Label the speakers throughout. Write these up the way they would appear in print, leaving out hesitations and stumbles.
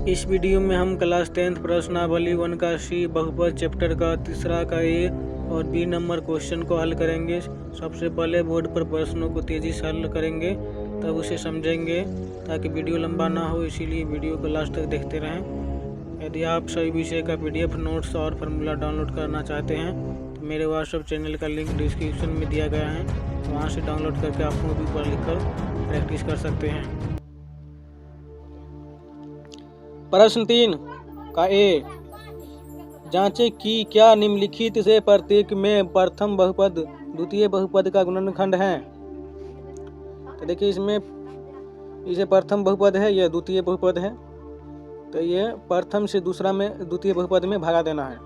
Speaker 1: इस वीडियो में हम क्लास 10th प्रश्नावली 1 का सी बहुपद चैप्टर का तीसरा का ए और बी नंबर क्वेश्चन को हल करेंगे। सबसे पहले बोर्ड पर प्रश्नों को तेज़ी से हल करेंगे, तब उसे समझेंगे ताकि वीडियो लंबा ना हो, इसीलिए वीडियो को लास्ट तक देखते रहें। यदि आप सभी विषय का PDF नोट्स और फार्मूला डाउनलोड करना चाहते हैं तो मेरे व्हाट्सएप चैनल का लिंक डिस्क्रिप्शन में दिया गया है, वहाँ से डाउनलोड करके आप मूवी पर लिखकर प्रैक्टिस कर सकते हैं। प्रश्न 3 का ए, जांचें कि क्या निम्नलिखित से प्रत्येक में प्रथम बहुपद द्वितीय बहुपद का गुणनखंड है। तो देखिए इसमें इसे प्रथम बहुपद है, यह द्वितीय बहुपद है, तो ये प्रथम से दूसरा में द्वितीय बहुपद में भागा देना है।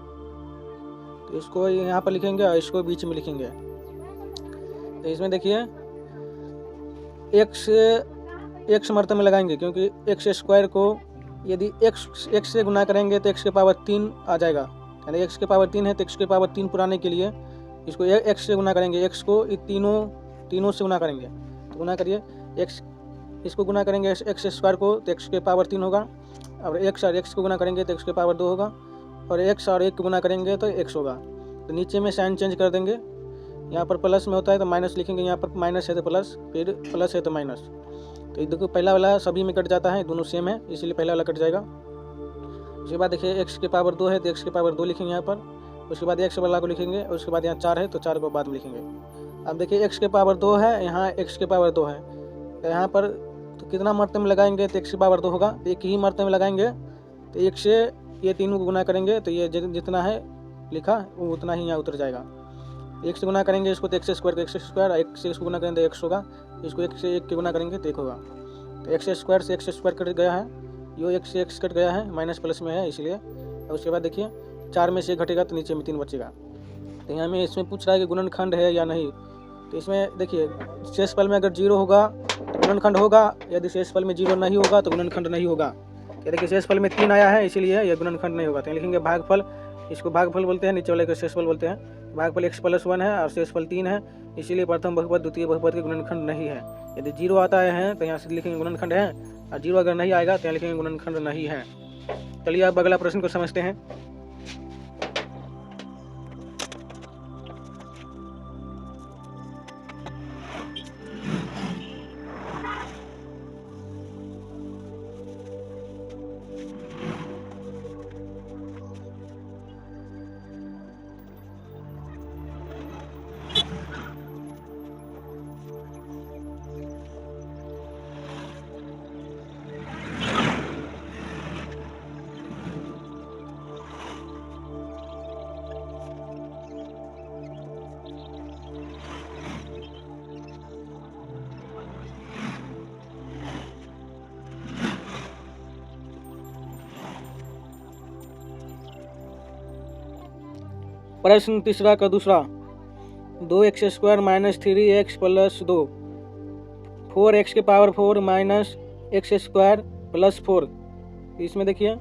Speaker 1: तो इसको यहाँ पर लिखेंगे और इसको बीच में लिखेंगे। तो इसमें देखिए एक्स मर्तबे में लगाएंगे, क्योंकि एक्स स्क्वायर को यदि x से गुना करेंगे तो x के पावर 3 आ जाएगा, यानी x के पावर 3 है तो x के पावर 3 पुराने के लिए इसको x से गुना करेंगे, x को तीनों से गुना करेंगे। तो गुना करिए, x इसको गुना करेंगे x स्क्वायर को तो x के पावर 3 होगा, और x और x को गुना करेंगे तो x के पावर 2 होगा, और x और 1 को गुना करेंगे तो x होगा। तो नीचे में साइन चेंज कर देंगे, यहाँ पर प्लस में होता है तो माइनस लिखेंगे, यहाँ पर माइनस है तो प्लस, फिर प्लस है तो माइनस। तो ये देखो पहला वाला सभी में कट जाता है, दोनों सेम है इसीलिए पहला वाला कट जाएगा। उसके बाद देखिए x के पावर 2 है तो x के पावर 2 लिखेंगे यहाँ पर, उसके बाद x वाला को लिखेंगे, और उसके बाद यहाँ 4 है तो 4 को बाद में लिखेंगे। अब देखिए x के पावर 2 है, यहाँ x के पावर 2 है, तो यहाँ पर तो कितना मर्तबे में लगाएंगे तो x के पावर 2 होगा, तो एक ही मर्तबे में लगाएंगे तो एक से ये तीनों को गुना करेंगे तो ये जितना है लिखा वो उतना ही यहाँ उतर जाएगा। एक से गुना करेंगे इसको तो एक्स स्क्वायर का एक्स स्क्वायर, एक से इसको गुना करेंगे तो एक्स होगा, इसको एक से एक के गुना करेंगे तो एक होगा। तो एक्स स्क्वायर से एक्स स्क्वायर कट गया है, यो एक से एक्स कट गया है, माइनस प्लस में है इसलिए। और उसके बाद देखिए 4 में से घटेगा तो नीचे में 3 बचेगा। तो यहाँ में इसमें पूछ रहा है कि गुणनखंड है या नहीं। तो इसमें देखिए शेषफल में अगर 0 होगा तो गुणनखंड होगा, यदि शेषफल में 0 नहीं होगा तो गुणनखंड नहीं होगा। या देखिए शेषफल में 3 आया है इसीलिए यह गुणनखंड नहीं होगा। तो लिखेंगे भागफल, इसको भागफल बोलते हैं, नीचे वाले को शेषफल बोलते हैं। भागफल x+1 है और शेषफल 3 है, इसीलिए प्रथम बहुपद द्वितीय बहुपद के गुणनखंड नहीं है। यदि 0 आता है तो यहाँ से लिखेंगे गुणनखंड है, और 0 अगर नहीं आएगा तो यहाँ लिखेंगे गुणनखंड नहीं है। चलिए अब अगला प्रश्न को समझते हैं। प्रश्न तीसरा का दूसरा, 2x square minus 3x plus 2, 4x के power 4 minus x square plus 4। इसमें देखिए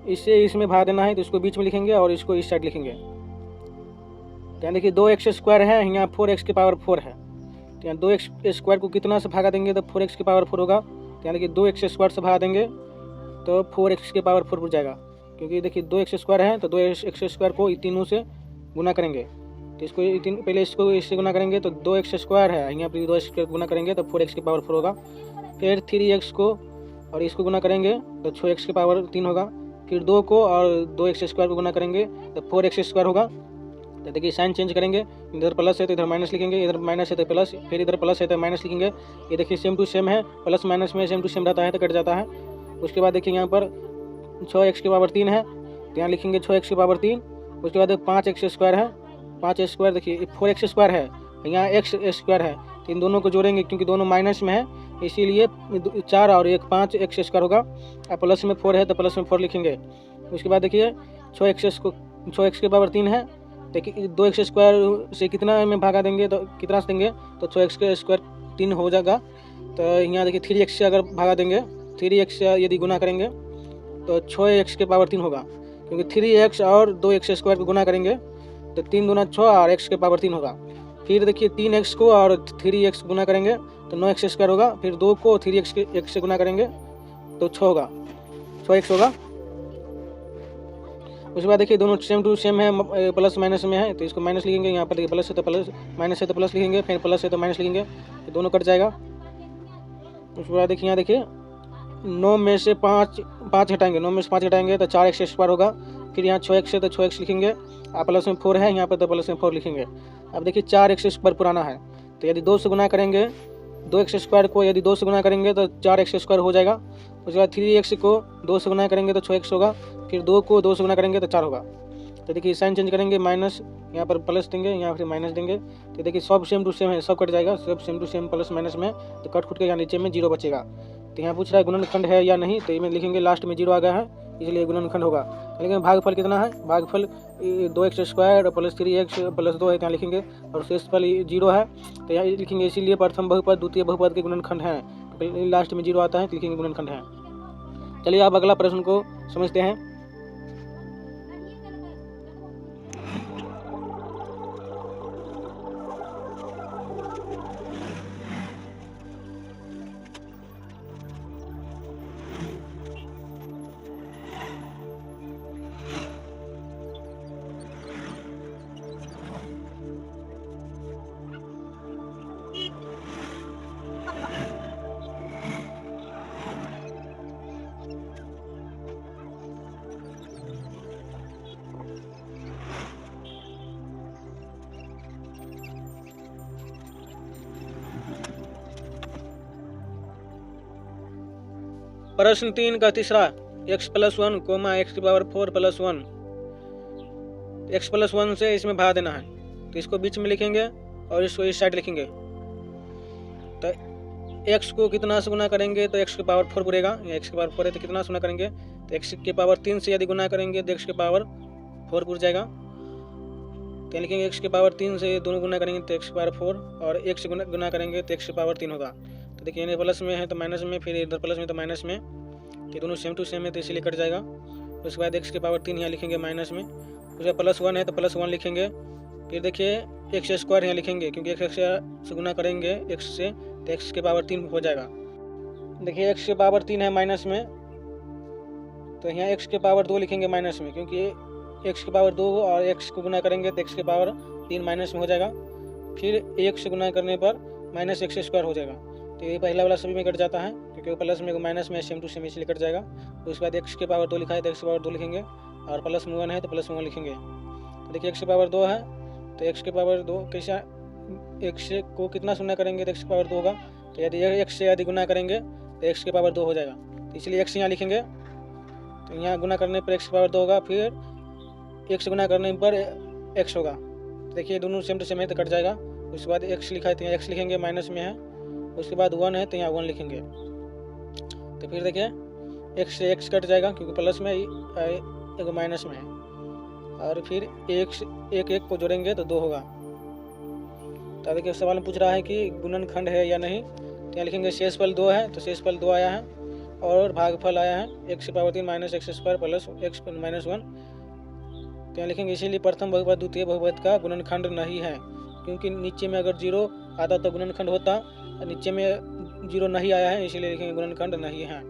Speaker 1: इससे इसमें भाग देना है तो इसको बीच में लिखेंगे और इसको इस साइड लिखेंगे। यहाँ देखिए 2x स्क्वायर है, यहाँ 4x के पावर 4 है, तो यहाँ 2x स्क्वायर को कितना से भागा देंगे तो 4x के पावर 4 होगा। तो यहाँ देखिए 2x स्क्वायर से भागा देंगे तो 4x के पावर 4 हो जाएगा, क्योंकि देखिए 2x स्क्वायर है तो 2x स्क्वायर को तीनों से गुना करेंगे। तो इसको पहले इसको इससे गुना करेंगे तो 2x स्क्वायर है, यहाँ पर 2x स्क्वायर गुना करेंगे तो 4x के पावर 4 होगा। फिर 3x को और इसको गुना करेंगे तो 6x के पावर 3 होगा। फिर 2 को और 2x स्क्वायर को गुना करेंगे तो 4x स्क्वायर होगा। तो देखिए साइन चेंज करेंगे, इधर प्लस है तो इधर माइनस लिखेंगे, इधर माइनस है तो प्लस, फिर इधर प्लस है तो माइनस लिखेंगे। ये देखिए सेम टू सेम है, प्लस माइनस में सेम टू सेम रहता है तो कट जाता है। उसके बाद देखिए यहाँ पर 6x के पावर 3 है तो यहाँ लिखेंगे 6x के पावर 3। उसके बाद 5x स्क्वायर है, 5x स्क्वायर देखिए 4x स्क्वायर है, यहाँ x स्क्वायर है, तो इन दोनों को जोड़ेंगे क्योंकि दोनों माइनस में है इसीलिए 4 और 1 5 x स्क्वायर होगा, और प्लस में 4 है तो प्लस में 4 लिखेंगे। उसके बाद देखिए 6x के पावर 3 है, देखिए 2x स्क्वायर से कितना में भागा देंगे तो कितना से देंगे तो 6x के स्क्वायर 3 हो जाएगा। तो यहाँ देखिए 3x से अगर भागा देंगे, 3x से यदि गुना करेंगे तो 6x के पावर 3 होगा, क्योंकि 3x और 2x स्क्वायर को गुना करेंगे तो 3 दूना 6 और x के पावर 3 होगा। फिर देखिए 3x को और 3x गुना करेंगे तो 9x स्क्वायर होगा। फिर 2 को 3x से गुना करेंगे तो 6 होगा। 100x होगा। उसके बाद देखिए दोनों सेम टू सेम है, प्लस माइनस में है तो इसको माइनस लिखेंगे। यहाँ पर देखिए प्लस है तो प्लस, माइनस है तो प्लस लिखेंगे, फिर प्लस है तो माइनस लिखेंगे, तो दोनों कट जाएगा। उसके बाद देखिए यहाँ देखिए 9 में से 5 हटाएंगे, 9 में से 5 हटाएंगे तो 4x² होगा। फिर यहाँ 6x है तो 6x लिखेंगे, प्लस में 4 है यहाँ पर तो प्लस में 4 लिखेंगे। अब देखिए 4x² पुराना है तो यदि 2 से गुना करेंगे, 2x² को यदि 2 से गुना करेंगे तो 4x² हो जाएगा। उसके बाद 3x को 2 से गुना करेंगे तो 6x होगा, फिर 2 को 2 से गुना करेंगे तो 4 होगा। तो देखिए साइन चेंज करेंगे, माइनस यहाँ पर प्लस देंगे, यहाँ फिर माइनस देंगे, तो देखिए सब सेम टू सेम है, सब कट जाएगा, सब same to same plus minus में, तो कट खुट के यहाँ नीचे में 0 बचेगा। तो यहाँ पूछ रहा है गुणनखंड है या नहीं, तो इसमें लिखेंगे लास्ट में 0 आ गया है इसलिए गुणनखंड होगा। लेकिन भागफल कितना है, भागफल 2x² प्लस 3x प्लस 2 है, यहाँ लिखेंगे, और शेषफल 0 है तो यहाँ लिखेंगे, इसीलिए प्रथम बहुपद द्वितीय बहुपद के गुणनखंड हैं, लास्ट में 0 आता है तो लिखेंगे गुणनखंड है। चलिए आप अगला प्रश्न को समझते हैं। प्रश्न 3 का तीसरा, x+1, x⁴ + 1, x+1 से इसमें भाग देना है तो इसको बीच में लिखेंगे और इसको इस साइड लिखेंगे। तो x को कितना से गुना करेंगे तो x⁴ बुरेगा, x⁴ है तो कितना से गुना करेंगे तो x⁴ से यदि गुना करेंगे तो x⁴ बुर जाएगा। तो लिखेंगे x⁴ से दोनों गुना करेंगे तो x⁴, और 1 से गुना करेंगे तो x⁴ होगा। तो देखिए ये प्लस में है तो माइनस में, फिर इधर प्लस में तो माइनस में, तो दोनों सेम टू सेम है तो इसीलिए कट जाएगा। उसके बाद x⁴ यहाँ लिखेंगे माइनस में, उसके बाद +1 है तो +1 लिखेंगे। फिर देखिए x² यहाँ लिखेंगे क्योंकि x से गुना करेंगे x से तो x⁴ हो जाएगा। देखिए x⁴ है माइनस में तो यहाँ x⁴ लिखेंगे माइनस में, क्योंकि x⁴ और x को गुना करेंगे तो x⁴ माइनस में हो जाएगा। फिर 1 से गुना करने पर माइनस x² हो जाएगा। तो ये पहला वाला सभी में कट जाता है क्योंकि प्लस में माइनस में सेम टू सेम इसलिए कट जाएगा। उसके बाद x⁴ लिखा है तो x⁴ लिखेंगे, और +1 है तो +1 लिखेंगे। तो देखिए x⁴ है तो x⁴ कैसा, x को कितना से गुना करेंगे तो x⁴ होगा, तो यदि x से यदि गुना करेंगे तो x⁴ हो जाएगा, तो इसलिए x यहाँ लिखेंगे। तो यहाँ गुना करने पर x⁴ होगा, फिर 1 से गुना करने पर x होगा। तो देखिए दोनों सेम टू सेम है तो कट जाएगा। उसके बाद x लिखा है तो यहाँ x लिखेंगे, माइनस में है। उसके बाद 1 है तो यहाँ 1 लिखेंगे। तो फिर देखिए x से x कट जाएगा क्योंकि प्लस में एक माइनस में है, और फिर 1 को जोड़ेंगे तो 2 होगा। तो देखिए सवाल में पूछ रहा है कि गुणनखंड है या नहीं, तो यहाँ लिखेंगे शेषफल 2 है तो शेषफल 2 आया है, और भागफल आया है x⁴ minus x² plus x - 1। तो यहाँ लिखेंगे इसीलिए प्रथम बहुपद द्वितीय बहुपद का गुणनखंड नहीं है, क्योंकि नीचे में अगर 0 आता तो गुणनखंड होता, नीचे में 0 नहीं आया है इसीलिए लिखेंगे गुणनखंड नहीं है।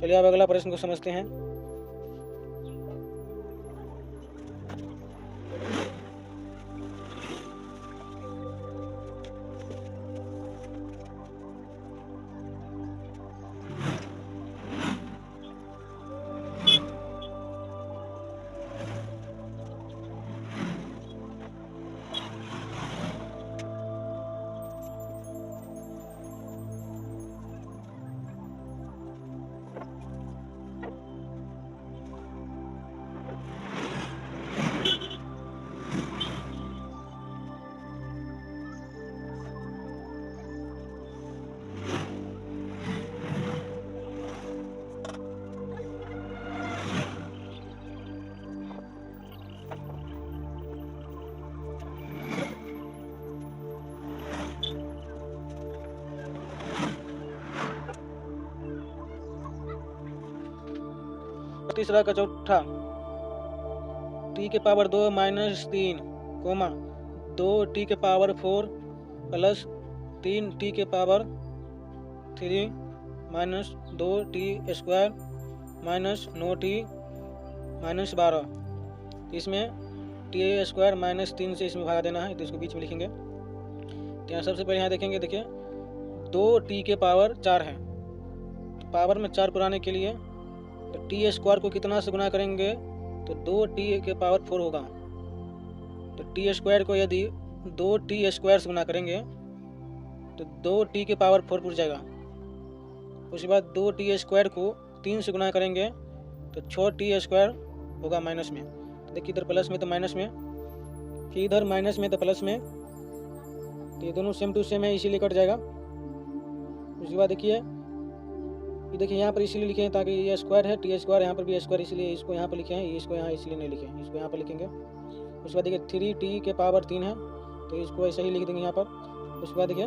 Speaker 1: चलिए अब अगला प्रश्न को समझते हैं। तीसरा का चौथा, t⁴ 2 - 3, 2t⁴ plus 3t⁴ 3 minus 2t² minus 9t minus 12। तो इसमें t² माइनस 3 से इसमें भागा देना है, तो इसको बीच में लिखेंगे। तो यहाँ सबसे पहले यहाँ देखेंगे, देखिए 2t के पावर 4 है, तो पावर में 4 पुराने के लिए तो t² को कितना से गुना करेंगे, तो 2t के पावर 4 होगा। तो t² को यदि 2t² से गुना करेंगे तो 2t के पावर 4 पुर जाएगा। उसके बाद 2t² को 3 से गुना करेंगे तो 6t² होगा माइनस में। तो देखिए इधर प्लस में तो माइनस में, फिर इधर माइनस में तो प्लस में, तो ये दोनों सेम टू सेम है, इसीलिए कट जाएगा। उसके बाद देखिए ये देखिए यहाँ पर इसीलिए लिखे हैं ताकि ये स्क्वायर है, t², यहाँ पर भी स्क्वायर, इसलिए इसको यहाँ पर लिखे हैं, इसको यहाँ इसलिए नहीं लिखे, इसको यहाँ पर लिखेंगे। उसके बाद देखिए 3t के पावर 3 है, तो इसको ऐसे ही लिख देंगे यहाँ पर। उसके बाद देखिए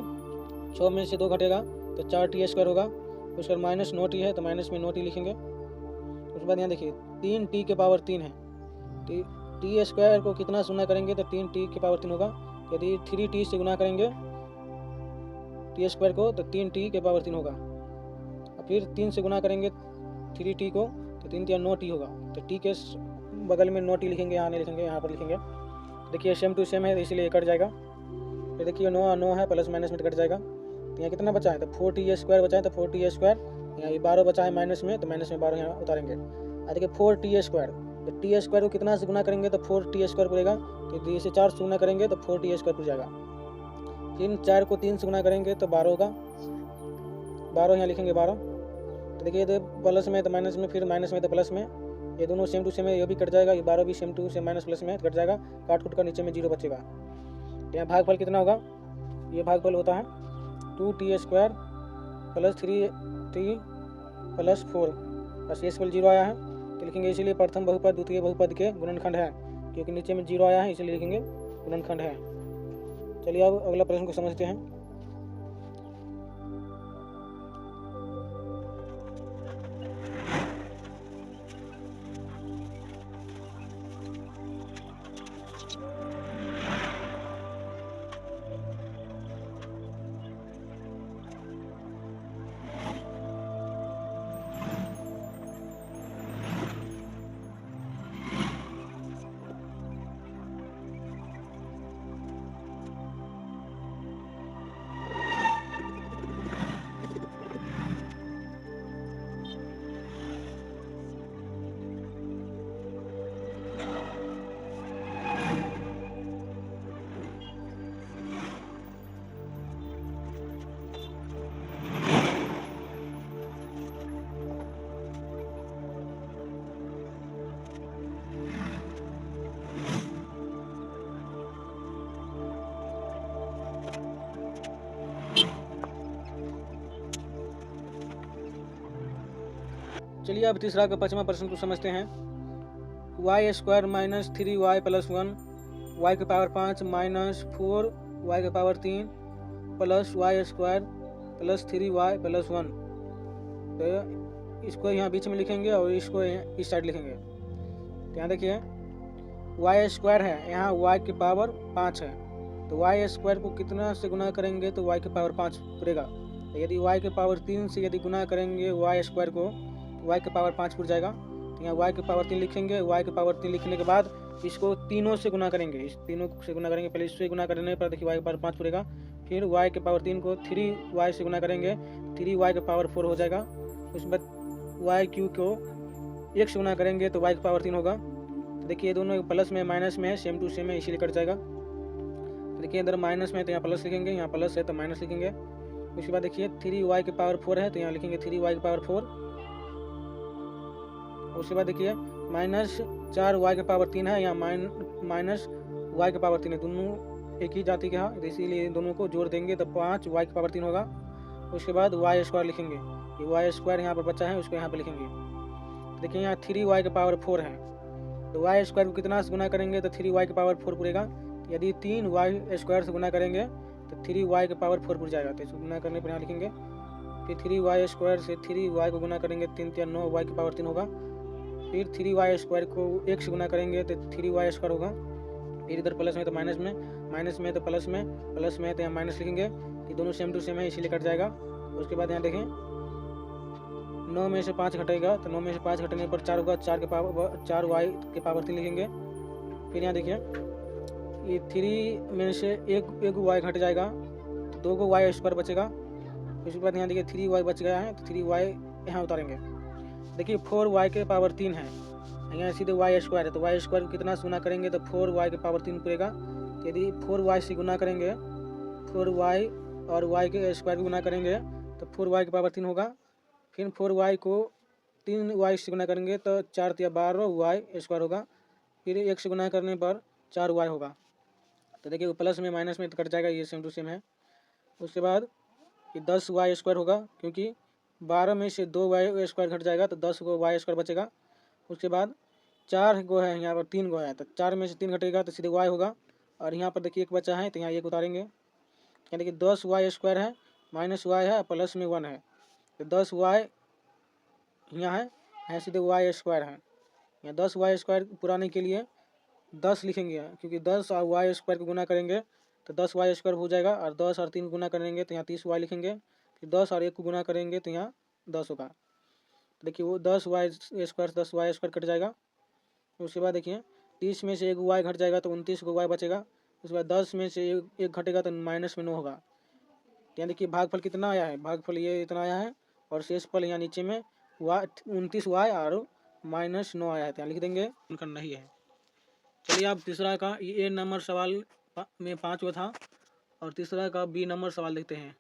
Speaker 1: 6 में से 2 घटेगा तो 4t² होगा। उसके बाद माइनस 9t है, तो माइनस में 9t लिखेंगे। उसके बाद यहाँ देखिए 3t के पावर 3 है, तो t² को कितना से गुना करेंगे, तो 3t के पावर 3 होगा। यदि 3t से गुना करेंगे t² को तो 3t के पावर 3 होगा। फिर 3 से गुना करेंगे 3t को तो 3 × 9t होगा। तो t के बगल में 9t लिखेंगे, यहाँ नहीं लिखेंगे, यहाँ पर लिखेंगे। देखिए सेम टू सेम है, इसलिए कट जाएगा। फिर देखिए 9 है, प्लस माइनस में कट जाएगा। तो यहाँ कितना बचा है, तो 4t² बचा है, तो 4t²। यहाँ ये 12 बचा है माइनस में, तो माइनस में 12 यहाँ उतारेंगे। देखिए 4t², तो t² को कितना से गुना करेंगे तो 4t² पुरेगा। तो इसे 4 से गुना करेंगे तो 4t² पुर जाएगा। फिर 4 को 3 से गुना करेंगे तो 12 होगा, 12 यहाँ लिखेंगे 12। तो देखिए ये प्लस में तो माइनस में, फिर माइनस में तो प्लस में, ये दोनों सेम टू सेम है, ये भी कट जाएगा, ये 12 भी same to same minus plus में कट जाएगा, काट कुट कर नीचे में 0 बचेगा। तो यहाँ भागफल कितना होगा, ये भागफल होता है 2t² प्लस 3t प्लस 4, बस ये केवल 0 आया है तो लिखेंगे, इसीलिए प्रथम बहुपद द्वितीय बहुपद के गुणनखंड है, क्योंकि नीचे में 0 आया है इसलिए लिखेंगे गुणनखंड है। चलिए अब अगला प्रश्न को समझते हैं। चलिए अब तीसरा का 5वां प्रश्न को समझते हैं। y² minus 3y plus 1 y के पावर 5 माइनस 4 y के power 3 plus y² plus 3y plus 1। तो इसको यहाँ बीच में लिखेंगे और इसको इस साइड लिखेंगे। तो यहाँ देखिए y² है, यहाँ y के पावर 5 है, तो y² को कितना से गुना करेंगे तो y के पावर 5 पुरेगा। तो यदि y के पावर 3 से यदि गुना करेंगे y² को y के पावर 5 पुर जाएगा। तो यहाँ y के पावर 3 लिखेंगे, y के पावर 3 लिखने के बाद इसको तीनों से गुना करेंगे, इस तीनों से गुना करेंगे, पहले इससे गुना करने पर देखिए y के पावर 5 पुरेगा। फिर y के पावर 3 को 3y से गुना करेंगे, 3y के पावर 4 हो जाएगा। उसके बाद y³ को 1 से गुना करेंगे तो y के पावर 3 होगा। तो देखिए दोनों प्लस में माइनस में है, सेम टू सेम है, इसीलिए कट जाएगा। तो देखिए इधर माइनस में तो यहाँ प्लस लिखेंगे, यहाँ प्लस है तो माइनस लिखेंगे। उसके बाद देखिए 3y के पावर 4 है तो यहाँ लिखेंगे 3y के पावर 4। उसके बाद देखिए माइनस 4y के पावर 3 है, यहाँ माइनस y के पावर 3 है, दोनों एक ही जाति के हैं, इसीलिए दोनों को जोड़ देंगे तो 5y के पावर 3 होगा। उसके बाद y² लिखेंगे, ये y² यहाँ पर बचा है उसको यहाँ पर लिखेंगे। देखिए यहाँ 3y के पावर 4 है, तो y² को कितना से गुना करेंगे तो 3y के पावर 4 पुरेगा। यदि 3y² से गुना करेंगे तो 3y के पावर 4 पुर जाएगा, तो इसको गुना करने पर यहाँ लिखेंगे। फिर 3y² से 3y को गुना करेंगे 3 × 9 y के पावर 3 होगा। फिर 3y² को 1 से गुना करेंगे तो 3y² होगा। फिर इधर प्लस में तो माइनस में, माइनस में तो प्लस में, प्लस में तो यहाँ माइनस लिखेंगे, ये दोनों सेम टू सेम है इसीलिए कट जाएगा। उसके बाद यहाँ देखें 9 में से 5 घटेगा तो 9 में से 5 घटने पर 4 होगा, 4 वाई के पावर 3 लिखेंगे। फिर यहाँ देखिए ये 3 में से एक वाई घट जाएगा तो 2 वाई स्क्वायर बचेगा। उसके बाद यहाँ देखिए 3 वाई बच गया है तो 3 वाई यहाँ उतारेंगे। देखिए 4 वाई के पावर 3 है, यहाँ सीधे वाई स्क्वायर है तो वाई स्क्वायर को कितना से गुना करेंगे तो 4 वाई के पावर 3 पड़ेगा। तो यदि 4 वाई से गुना करेंगे, 4 वाई और वाई के स्क्वायर को गुना करेंगे तो 4 वाई के पावर 3 होगा। फिर 4 वाई को 3 वाई से गुना करेंगे तो 4 या 12 वाई स्क्वायर होगा। फिर 1 से गुना करने पर 4 वाई होगा। तो देखिए प्लस में माइनस में तो कट जाएगा, ये सेम टू सेम है। उसके बाद ये 10 वाई स्क्वायर होगा, क्योंकि 12 में से 2 वाई स्क्वायर घट जाएगा तो 10 को वाई स्क्वायर बचेगा। उसके बाद 4 गो है, यहाँ पर 3 गो है तो 4 में से 3 घटेगा तो सीधे वाई होगा। और यहाँ पर देखिए 1 बचा है तो यहाँ 1 उतारेंगे। यहाँ देखिए 10 वाई स्क्वायर है, माइनस वाई है, प्लस में 1 है तो 10 वाई यहाँ है, यहाँ सीधे वाई स्क्वायर है। यहाँ 10 वाई स्क्वायर पुराने के लिए 10 लिखेंगे, क्योंकि 10 और वाई स्क्वायर को गुना करेंगे तो 10 वाई स्क्वायर हो जाएगा। और 10 और 3 को गुना करेंगे तो यहाँ 30 वाई लिखेंगे। फिर 10 और 1 को गुना करेंगे तो यहाँ 10 होगा। तो देखिए वो 10 Y square 10 Y square cut जाएगा। उसके बाद देखिए 30 में से 1 वाई घट जाएगा तो 29 को वाई बचेगा। उसके बाद 10 में से 1 घटेगा तो माइनस में 9 होगा। यहाँ देखिए भागफल कितना आया है, भागफल ये इतना आया है और शेषफल यहाँ नीचे में 29 वाई और माइनस 9 आया है, तो यहाँ लिख देंगे, उनका नहीं है। चलिए अब तीसरा का ए नंबर सवाल में 5वां था और तीसरा का बी नंबर सवाल देखते हैं।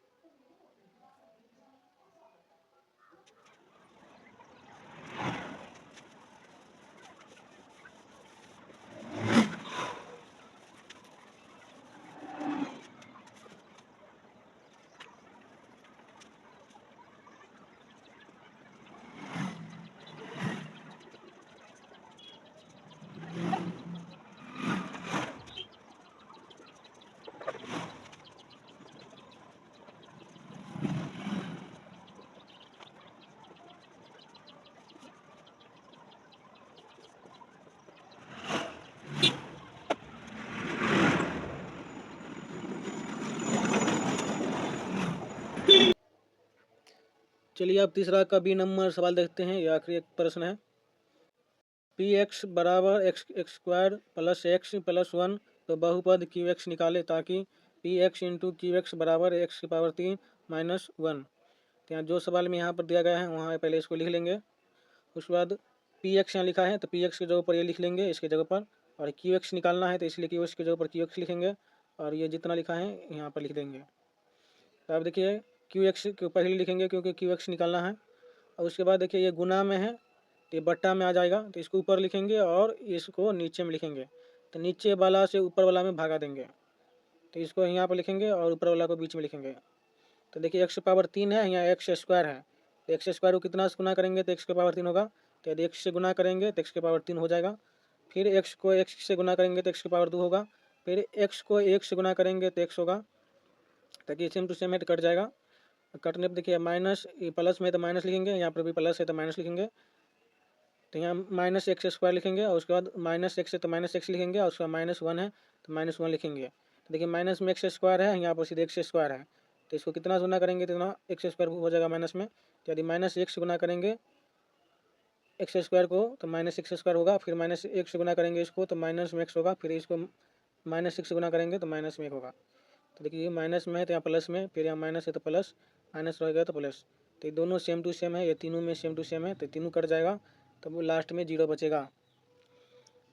Speaker 1: चलिए अब तीसरा का बी नंबर सवाल देखते हैं। यह आखिरी एक प्रश्न है। पी एक्स बराबर x square plus x plus 1 तो बहुपद क्यू एक्स निकाले ताकि P x into Q x बराबर एक्स की पावर 3 माइनस 1। तो यहाँ जो सवाल में यहाँ पर दिया गया है वहाँ पहले इसको लिख लेंगे। उसके बाद पी एक्स यहाँ लिखा है तो पी एक्स की जगह पर ये लिख लेंगे इसके जगह पर, और क्यू एक्स निकालना है तो इसलिए क्यू एक्स की जगह पर क्यू एक्स लिखेंगे और ये जितना लिखा है यहाँ पर लिख देंगे। तो अब देखिए क्यू एक्स को पहले लिखेंगे क्योंकि क्यू एक्स निकालना है। और उसके बाद देखिए ये गुना में है तो ये बट्टा में आ जाएगा तो इसको ऊपर लिखेंगे और इसको नीचे में लिखेंगे। तो नीचे वाला से ऊपर वाला में भागा देंगे तो इसको यहाँ पर लिखेंगे और ऊपर वाला को बीच में लिखेंगे। तो देखिए एक्स पावर 3 है, यहाँ एक्स स्क्वायर है तो एक्स स्क्वायर को कितना से गुना करेंगे तो एक्स के पावर 3 होगा। तो यदि एक्स से गुना करेंगे तो एक्स के पावर 3 हो जाएगा। फिर एक्स को एक्स से गुना करेंगे तो एक्स के पावर 2 होगा। फिर एक्स को 1 से गुना करेंगे तो एक्स होगा। ताकि सेम टू सेम है तो कट जाएगा। कटने पर देखिए माइनस, ये प्लस में तो माइनस लिखेंगे, यहाँ पर भी प्लस है तो माइनस लिखेंगे। तो यहाँ माइनस एक्स स्क्वायर लिखेंगे और उसके बाद माइनस एक्स है तो माइनस एक्स लिखेंगे और उसका माइनस 1 है तो माइनस 1 लिखेंगे। तो देखिए माइनस में एक्स स्क्वायर है, यहाँ पर सीधे एक्स स्क्वायर है तो इसको कितना गुना करेंगे तो इतना एक्स स्क्वायर हो जाएगा माइनस में। तो यदि माइनस 1 से गुना करेंगे एक्स स्क्वायर को तो माइनस एक्स स्क्वायर होगा। फिर माइनस 1 से गुना करेंगे इसको तो माइनस में एक्स होगा। फिर इसको माइनस 6 से गुना करेंगे तो माइनस में 1 होगा। तो देखिए माइनस में है तो यहाँ प्लस में, फिर यहाँ माइनस है तो प्लस, माइनस रहेगा तो प्लस। तो ये दोनों सेम टू सेम है, ये तीनों में सेम टू सेम है तो तीनों कट जाएगा तो वो लास्ट में 0 बचेगा।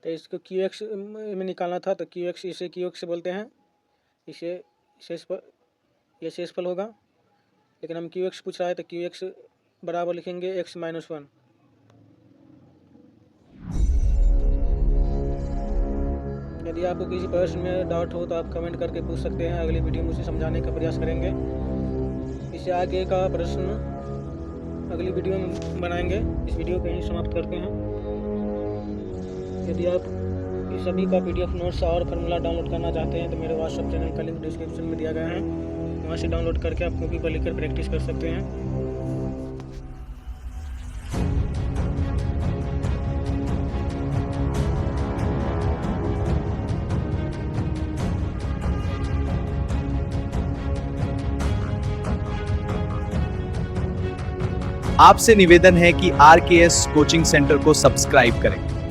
Speaker 1: तो इसको क्यू एक्स में निकालना था तो क्यू एक्स, इसे क्यू एक्स बोलते हैं, इसे शेषफल, ये शेषफल होगा। लेकिन हम क्यू एक्स पूछ रहा है तो क्यू एक्स बराबर लिखेंगे एक्स माइनस 1। यदि आपको किसी प्रश्न में डाउट हो तो आप कमेंट करके पूछ सकते हैं, अगली वीडियो में उसे समझाने का प्रयास करेंगे। इससे आगे का प्रश्न अगली वीडियो में बनाएंगे। इस वीडियो को यहीं समाप्त करते हैं। यदि आप इस सभी का PDF नोट्स और फार्मूला डाउनलोड करना चाहते हैं तो मेरे व्हाट्सएप चैनल का लिंक डिस्क्रिप्शन में दिया गया है, वहाँ से डाउनलोड करके आप कॉपी पर लिखकर प्रैक्टिस कर सकते हैं।
Speaker 2: आपसे निवेदन है कि RKS कोचिंग सेंटर को सब्सक्राइब करें।